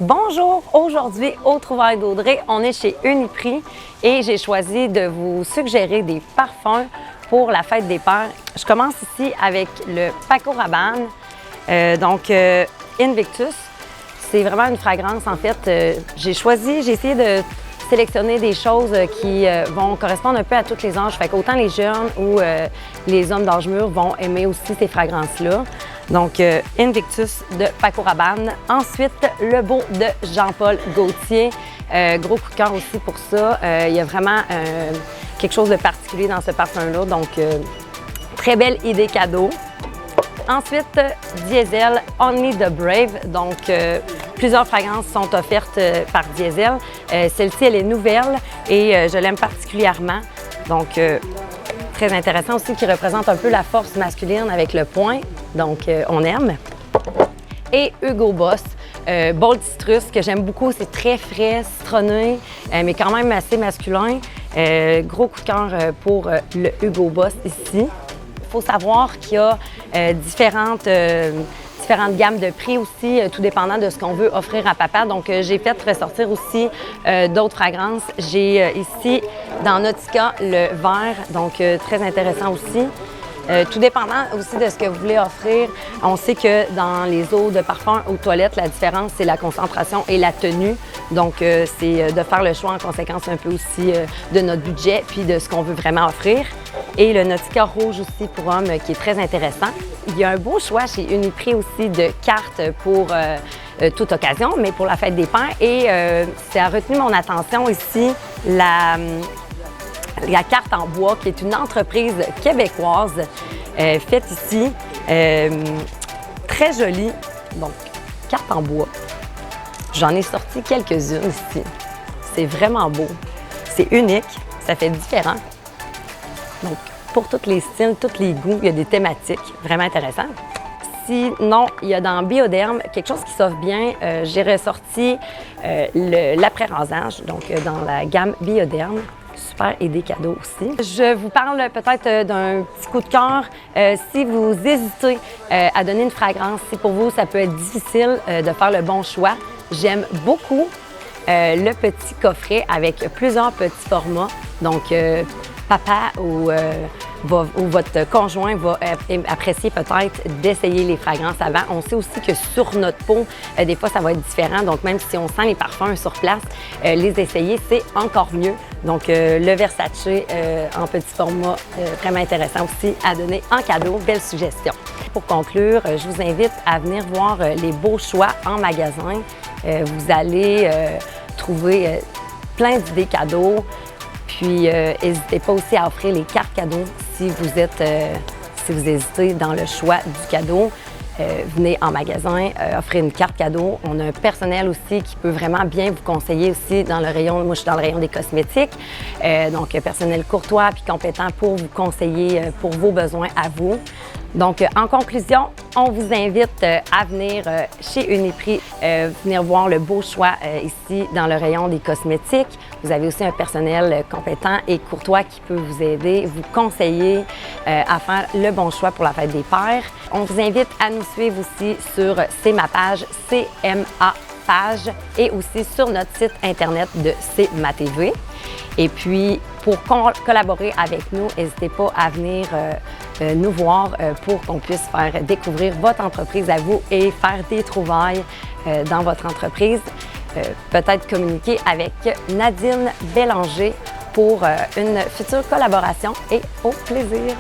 Bonjour! Aujourd'hui, au Trouvailles d'Audrey, on est chez Uniprix et j'ai choisi de vous suggérer des parfums pour la fête des pères. Je commence ici avec le Paco Rabanne, Invictus. C'est vraiment une fragrance, en fait. J'ai essayé de sélectionner des choses qui vont correspondre un peu à tous les âges. Fait qu'autant les jeunes ou les hommes d'âge mûr vont aimer aussi ces fragrances-là. Donc, Invictus de Paco Rabanne. Ensuite, Le Beau de Jean-Paul Gaultier. Gros coup de cœur aussi pour ça. Il y a vraiment quelque chose de particulier dans ce parfum-là. Donc, très belle idée cadeau. Ensuite, Diesel Only the Brave. Donc, plusieurs fragrances sont offertes par Diesel. Celle-ci, elle est nouvelle et je l'aime particulièrement. Donc, très intéressant aussi, qui représente un peu la force masculine avec le poing. Donc, on aime. Et Hugo Boss, Bold Citrus, que j'aime beaucoup. C'est très frais, citronné, mais quand même assez masculin. Gros coup de cœur pour le Hugo Boss ici. Il faut savoir qu'il y a différentes gammes de prix aussi, tout dépendant de ce qu'on veut offrir à papa. Donc, j'ai fait ressortir aussi d'autres fragrances. J'ai ici, dans Nautica, le vert, donc très intéressant aussi. Tout dépendant aussi de ce que vous voulez offrir. On sait que dans les eaux de parfum aux toilettes, la différence, c'est la concentration et la tenue. Donc, c'est de faire le choix en conséquence un peu aussi de notre budget puis de ce qu'on veut vraiment offrir. Et le Nautica rouge aussi pour hommes qui est très intéressant. Il y a un beau choix chez Uniprix aussi de cartes pour toute occasion, mais pour la fête des pères. Et ça a retenu mon attention ici, la carte en bois, qui est une entreprise québécoise faite ici. Très jolie. Donc, carte en bois. J'en ai sorti quelques-unes ici. C'est vraiment beau. C'est unique. Ça fait différent. Donc, pour tous les styles, tous les goûts, il y a des thématiques vraiment intéressantes. Sinon, il y a dans Bioderm quelque chose qui s'offre bien. J'ai ressorti l'après-rasage, donc dans la gamme Bioderm. Super idée cadeau aussi. Je vous parle peut-être d'un petit coup de cœur. Si vous hésitez à donner une fragrance, si pour vous ça peut être difficile de faire le bon choix, j'aime beaucoup le petit coffret avec plusieurs petits formats. Donc, papa ou votre conjoint va apprécier peut-être d'essayer les fragrances avant. On sait aussi que sur notre peau, des fois, ça va être différent. Donc, même si on sent les parfums sur place, les essayer, c'est encore mieux. Donc, le Versace en petit format, vraiment intéressant aussi à donner en cadeau. Belle suggestion. Pour conclure, je vous invite à venir voir les beaux choix en magasin. Vous allez trouver plein d'idées cadeaux. Puis, n'hésitez pas aussi à offrir les cartes cadeaux si vous hésitez dans le choix du cadeau. Venez en magasin, offrir une carte cadeau. On a un personnel aussi qui peut vraiment bien vous conseiller aussi dans le rayon, moi je suis dans le rayon des cosmétiques, donc personnel courtois puis compétent pour vous conseiller pour vos besoins à vous. Donc, en conclusion, on vous invite à venir chez Uniprix, venir voir le beau choix ici dans le rayon des cosmétiques. Vous avez aussi un personnel compétent et courtois qui peut vous aider, vous conseiller à faire le bon choix pour la fête des pères. On vous invite à nous suivre aussi sur C'est ma page, CMA page, et aussi sur notre site internet de C'est ma TV. Et puis, pour collaborer avec nous, n'hésitez pas à venir nous voir pour qu'on puisse faire découvrir votre entreprise à vous et faire des trouvailles dans votre entreprise. Peut-être communiquer avec Nadine Bélanger pour une future collaboration et au plaisir!